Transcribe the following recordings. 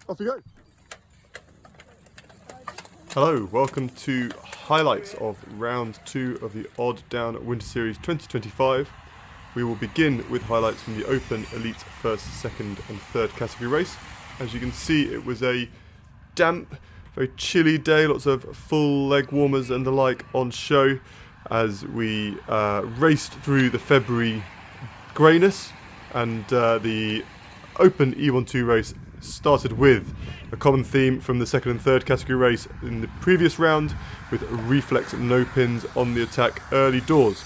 Off we go. Hello, welcome to highlights of round 2 of the Odd Down Winter Series 2025. We will begin with highlights from the Open Elite first, second and third category race. As you can see, it was a damp, very chilly day, lots of full leg warmers and the like on show as we raced through the February greyness, and the Open E12 race started with a common theme from the second and third category race in the previous round, with reflex no pins on the attack early doors.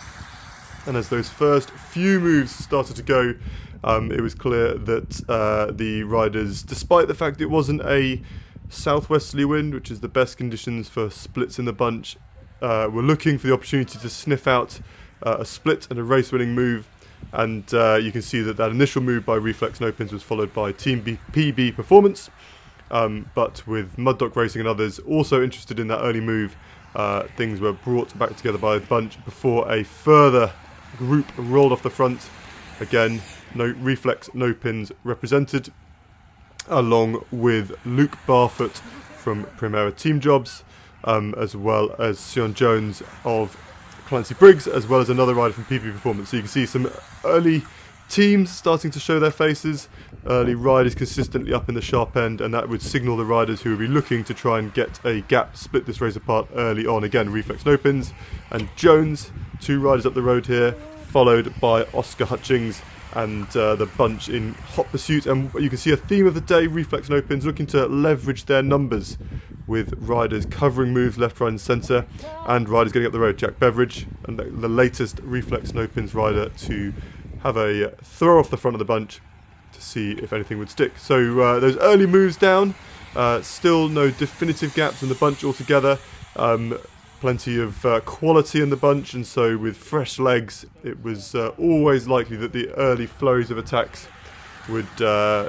And as those first few moves started to go, it was clear that the riders, despite the fact it wasn't a southwesterly wind, which is the best conditions for splits in the bunch, were looking for the opportunity to sniff out a split and a race-winning move. And you can see that initial move by Reflex No Pins was followed by Team PB Performance, but with Mud Dog Racing and others also interested in that early move, things were brought back together by the bunch before a further group rolled off the front. Again, Reflex No Pins represented, along with Luke Barfoot from Primera Team Jobs, as well as Sion Jones of Clancy Briggs, as well as another rider from PP Performance. So you can see some early teams starting to show their faces, early riders consistently up in the sharp end, and that would signal the riders who would be looking to try and get a gap, split this race apart early on. Again, Reflex No Pins and Jones, two riders up the road here, followed by Oscar Hutchings and the bunch in hot pursuit. And you can see a theme of the day: Reflex No Pins looking to leverage their numbers with riders covering moves left, right and centre, and riders getting up the road. Jack Beveridge, and the latest Reflex No Pins rider to have a throw off the front of the bunch to see if anything would stick. So those early moves down, still no definitive gaps in the bunch altogether. Plenty of quality in the bunch, and so with fresh legs, it was always likely that the early flurries of attacks would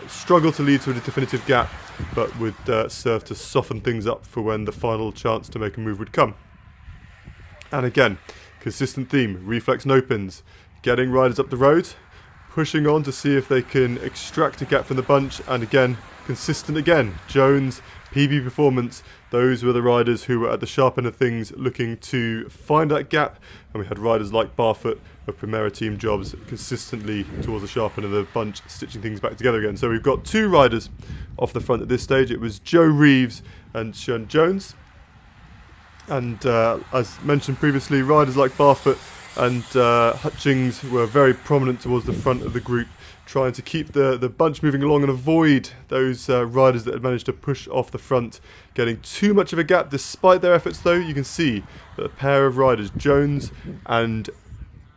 struggle to lead to a definitive gap, but would serve to soften things up for when the final chance to make a move would come. And again, consistent theme: Reflex No Pins getting riders up the road, pushing on to see if they can extract a gap from the bunch, and again, consistent again. Jones, PB Performance, those were the riders who were at the sharp end of things looking to find that gap, and we had riders like Barfoot of Primera Team Jobs consistently towards the sharp end of the bunch, stitching things back together again. So we've got two riders off the front at this stage. It was Joe Reeves and Sean Jones, and as mentioned previously, riders like Barfoot and Hutchings were very prominent towards the front of the group, trying to keep the bunch moving along and avoid those riders that had managed to push off the front, getting too much of a gap. Despite their efforts though, you can see that a pair of riders, Jones and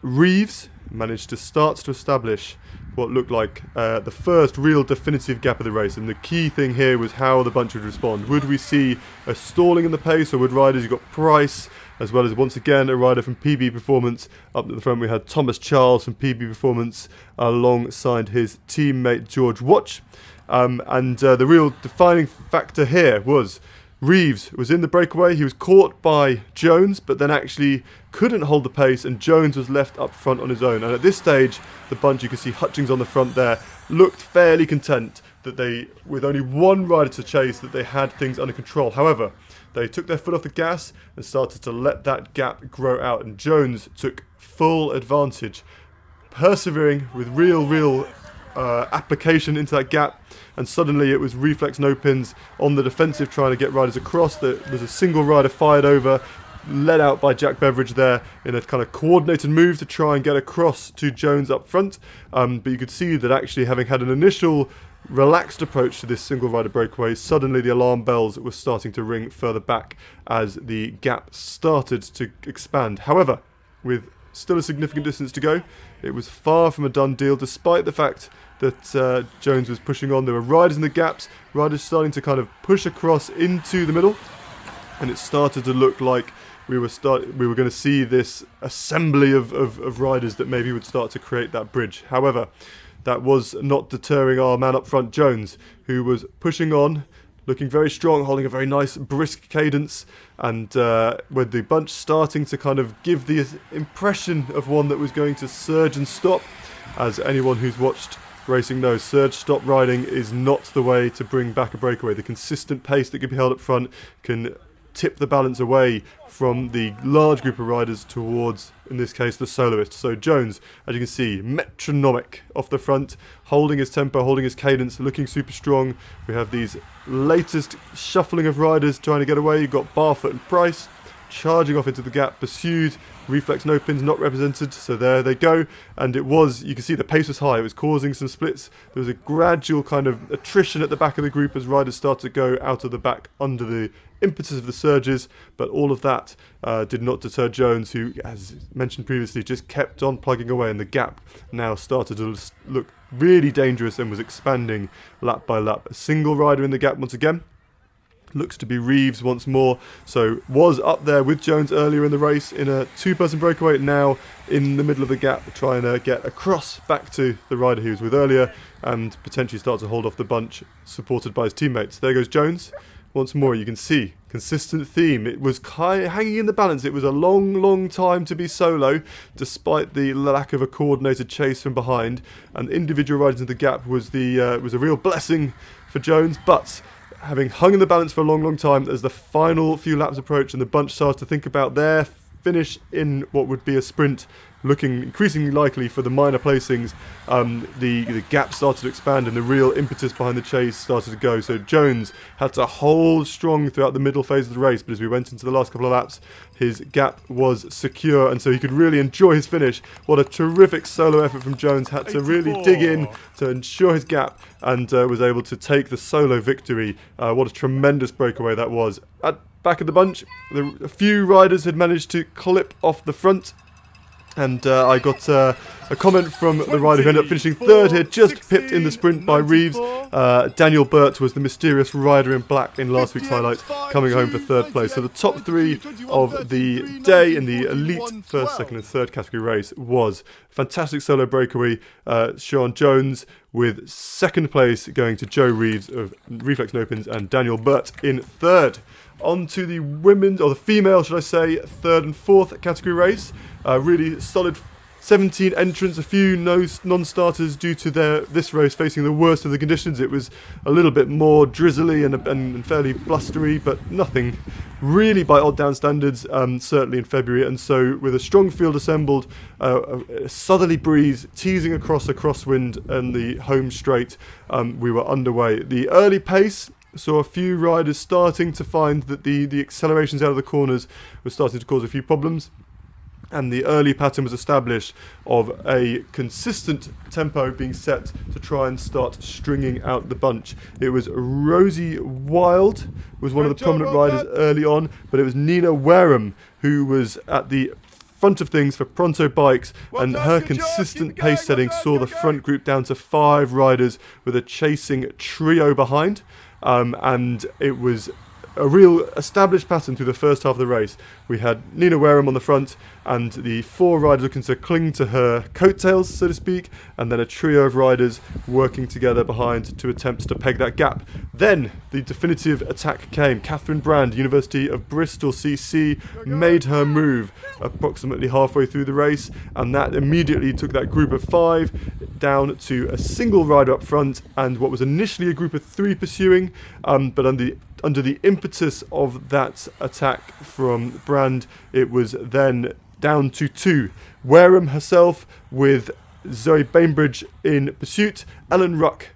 Reeves, managed to start to establish what looked like the first real definitive gap of the race. And the key thing here was how the bunch would respond. Would we see a stalling in the pace, or would riders, you got Price, as well as once again a rider from PB Performance. Up at the front we had Thomas Charles from PB Performance alongside his teammate George Watch. And the real defining factor here was Reeves was in the breakaway. He was caught by Jones, but then actually couldn't hold the pace, and Jones was left up front on his own. And at this stage, the bunch, you can see Hutchings on the front there, looked fairly content that they, with only one rider to chase, that they had things under control. However, they took their foot off the gas and started to let that gap grow out, and Jones took full advantage, persevering with real application into that gap, and suddenly it was Reflex No Pins on the defensive trying to get riders across. There was a single rider fired over, led out by Jack Beveridge there in a kind of coordinated move to try and get across to Jones up front, but you could see that actually, having had an initial relaxed approach to this single rider breakaway, suddenly the alarm bells were starting to ring further back as the gap started to expand. However, with still a significant distance to go, it was far from a done deal, despite the fact that Jones was pushing on. There were riders in the gaps, riders starting to kind of push across into the middle, and it started to look like we were going to see this assembly of riders that maybe would start to create that bridge. However, that was not deterring our man up front, Jones, who was pushing on, looking very strong, holding a very nice brisk cadence, and with the bunch starting to kind of give the impression of one that was going to surge and stop, as anyone who's watched Racing knows surge stop riding is not the way to bring back a breakaway. The consistent pace that can be held up front can tip the balance away from the large group of riders towards, in this case, the soloist. So Jones, as you can see, metronomic off the front, holding his tempo, holding his cadence, looking super strong. We have these latest shuffling of riders trying to get away. You've got Barfoot and Price charging off into the gap, pursued. Reflex no pins not represented, so there they go. And it was, you can see the pace was high, it was causing some splits. There was a gradual kind of attrition at the back of the group as riders started to go out of the back under the impetus of the surges, but all of that did not deter Jones, who, as mentioned previously, just kept on plugging away, and the gap now started to look really dangerous and was expanding lap by lap. A single rider in the gap once again. Looks to be Reeves once more, so was up there with Jones earlier in the race in a two-person breakaway, now in the middle of the gap trying to get across back to the rider he was with earlier and potentially start to hold off the bunch supported by his teammates. There goes Jones. Once more, you can see consistent theme. It was hanging in the balance. It was a long time to be solo, despite the lack of a coordinated chase from behind. And individual riders in the gap was a real blessing for Jones. But having hung in the balance for a long time, as the final few laps approach and the bunch starts to think about their finish in what would be a sprint, looking increasingly likely for the minor placings, the gap started to expand and the real impetus behind the chase started to go. So Jones had to hold strong throughout the middle phase of the race, but as we went into the last couple of laps, his gap was secure, and so he could really enjoy his finish. What a terrific solo effort from Jones. Had to really dig in to ensure his gap and was able to take the solo victory. What a tremendous breakaway that was. At back of the bunch, a few riders had managed to clip off the front. And I got a comment from the rider who ended up finishing third here, just pipped in the sprint by Reeves. Daniel Burt was the mysterious rider in black in last week's highlights, coming home for third place. So the top three of the day in the elite first, second and third category race was fantastic solo breakaway. Sean Jones with second place going to Joe Reeves of Reflex No Pins and Daniel Burt in third. On to the women's, or the female, should I say, third and fourth category race. Really solid 17 entrants, a few non-starters due to this race facing the worst of the conditions. It was a little bit more drizzly and fairly blustery, but nothing really by odd down standards, certainly in February. And so with a strong field assembled, a southerly breeze teasing across a crosswind and the home straight, we were underway. The early pace saw a few riders starting to find that the accelerations out of the corners were starting to cause a few problems, and the early pattern was established of a consistent tempo being set to try and start stringing out the bunch. It was Rosie Wild was one of the prominent riders early on, but it was Nina Wareham who was at the front of things for Pronto Bikes, and her consistent pace setting saw the front group down to 5 riders with a chasing trio behind. And it was a real established pattern through the first half of the race. We had Nina Wareham on the front and the 4 riders looking to cling to her coattails, so to speak, and then a trio of riders working together behind to attempt to peg that gap. Then the definitive attack came. Catherine Brand, University of Bristol CC, made her move approximately halfway through the race, and that immediately took that group of 5 down to a single rider up front and what was initially a group of 3 pursuing, but under the impetus of that attack from Brand, it was then down to 2. Wareham herself with Zoe Bainbridge in pursuit, Ellen Ruck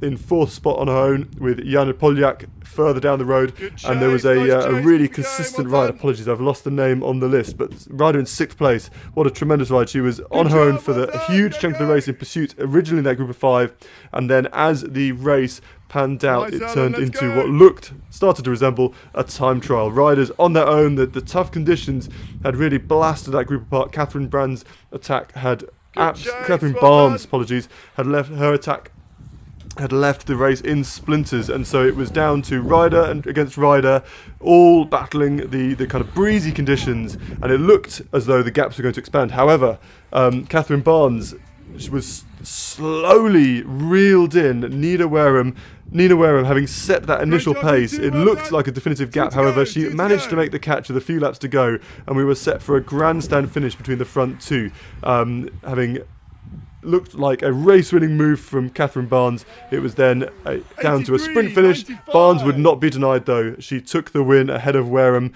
in 4th spot on her own with Jana Poljak further down the road, and there was a really consistent ride. Apologies, I've lost the name on the list, but rider in 6th place. What a tremendous ride. She was on her own for the huge chunk of the race in pursuit, originally in that group of 5, and then as the race panned out, it turned into what started to resemble a time trial. Riders on their own, the tough conditions had really blasted that group apart. Catherine Brand's attack Catherine Barnes, had left the race in splinters, and so it was down to rider and against rider, all battling the kind of breezy conditions, and it looked as though the gaps were going to expand. However, Catherine Barnes was slowly reeled in. Nina Wareham having set that initial pace, it looked like a definitive gap. However, she managed to make the catch with a few laps to go, and we were set for a grandstand finish between the front 2, having looked like a race-winning move from Catherine Barnes. It was then down to a sprint finish. 95. Barnes would not be denied though. She took the win ahead of Wareham,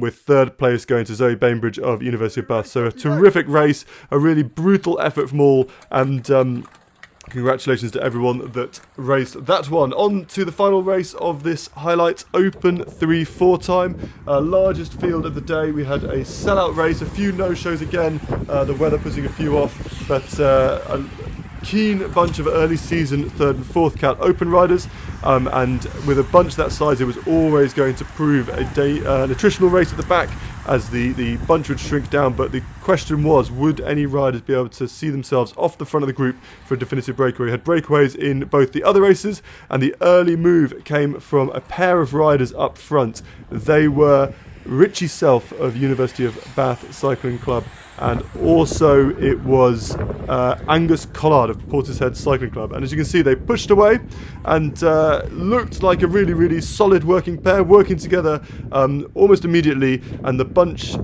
with third place going to Zoe Bainbridge of University of Bath. So a terrific race, a really brutal effort from all, and congratulations to everyone that raced that one. On to the final race of this highlight, Open 3-4 time. Largest field of the day. We had a sellout race, a few no-shows again, the weather putting a few off, but a keen bunch of early season third and fourth cat open riders, and with a bunch that size it was always going to prove a attritional race at the back as the bunch would shrink down. But the question was, would any riders be able to see themselves off the front of the group for a definitive breakaway? We had breakaways in both the other races, and the early move came from a pair of riders up front. They were Richie Self of University of Bath Cycling Club, and also it was Angus Collard of Portishead Cycling Club. And as you can see, they pushed away and looked like a really, really solid working pair, working together almost immediately, and the bunch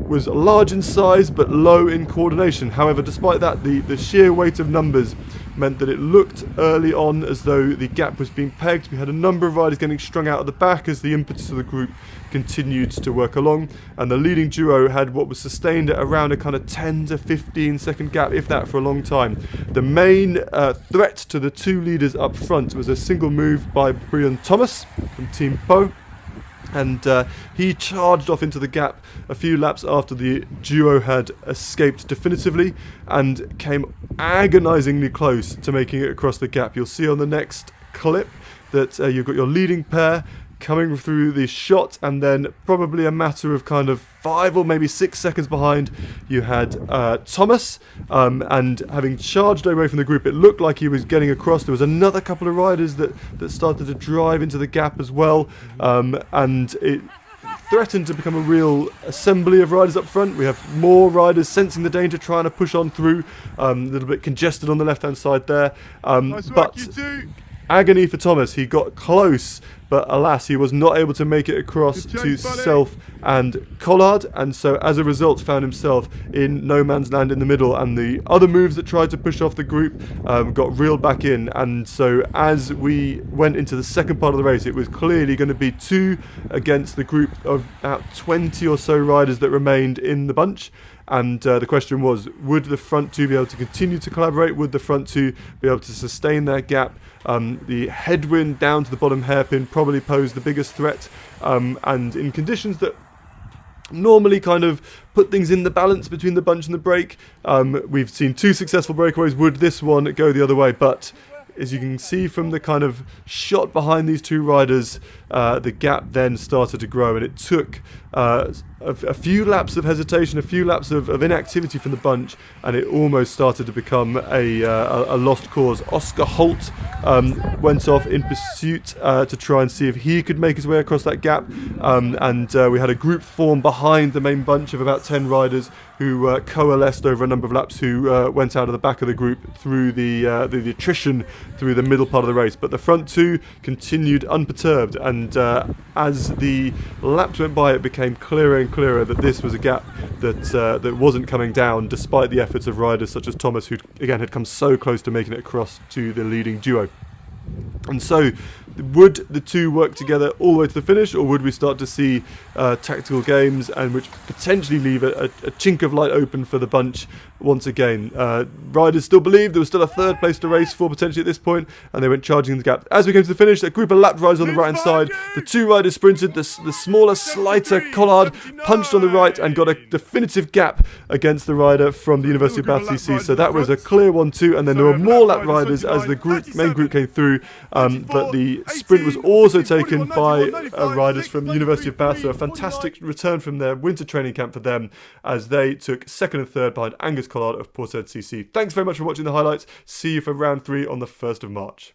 was large in size but low in coordination. However, despite that, the sheer weight of numbers meant that it looked early on as though the gap was being pegged. We had a number of riders getting strung out at the back as the impetus of the group continued to work along, and the leading duo had what was sustained at around a kind of 10 to 15 second gap, if that, for a long time. The main threat to the two leaders up front was a single move by Brian Thomas from Team Po, and he charged off into the gap a few laps after the duo had escaped definitively and came agonisingly close to making it across the gap. You'll see on the next clip that you've got your leading pair coming through the shot, and then probably a matter of kind of 5 or maybe 6 seconds behind, you had Thomas, and having charged away from the group, it looked like he was getting across. There was another couple of riders that started to drive into the gap as well, and it threatened to become a real assembly of riders up front. We have more riders sensing the danger, trying to push on through, a little bit congested on the left hand side there, nice but agony for Thomas. He got close, but alas, he was not able to make it across to Self and Collard, and so as a result found himself in no man's land in the middle, and the other moves that tried to push off the group got reeled back in. And so as we went into the second part of the race, it was clearly going to be 2 against the group of about 20 or so riders that remained in the bunch. And the question was, would the front two be able to continue to collaborate? Would the front two be able to sustain their gap? The headwind down to the bottom hairpin probably posed the biggest threat, and in conditions that normally kind of put things in the balance between the bunch and the break. We've seen 2 successful breakaways. Would this one go the other way? But as you can see from the kind of shot behind these two riders, the gap then started to grow, and it took a few laps of hesitation, a few laps of inactivity from the bunch, and it almost started to become a lost cause. Oscar Holt went off in pursuit to try and see if he could make his way across that gap, and we had a group form behind the main bunch of about 10 riders who coalesced over a number of laps, who went out of the back of the group through the attrition through the middle part of the race. But the front two continued unperturbed, and as the laps went by, it became clearer and clearer that this was a gap that wasn't coming down, despite the efforts of riders such as Thomas, who again had come so close to making it across to the leading duo. And so, would the two work together all the way to the finish, or would we start to see tactical games, and which potentially leave a chink of light open for the bunch once again? Riders still believed there was still a third place to race for potentially at this point, and they went charging in the gap. As we came to the finish, a group of lapped riders on the right hand side. The two riders sprinted. The smaller, slighter Collard punched on the right and got a definitive gap against the rider from the University of Bath CC. So that was a clear 1-2, and then there were more lap riders as the main group came through. But the sprint was also taken by riders from the University of Bath, so a fantastic return from their winter training camp for them, as they took second and third behind Angus Collard of Portishead CC. Thanks very much for watching the highlights. See you for round 3 on the 1st of March.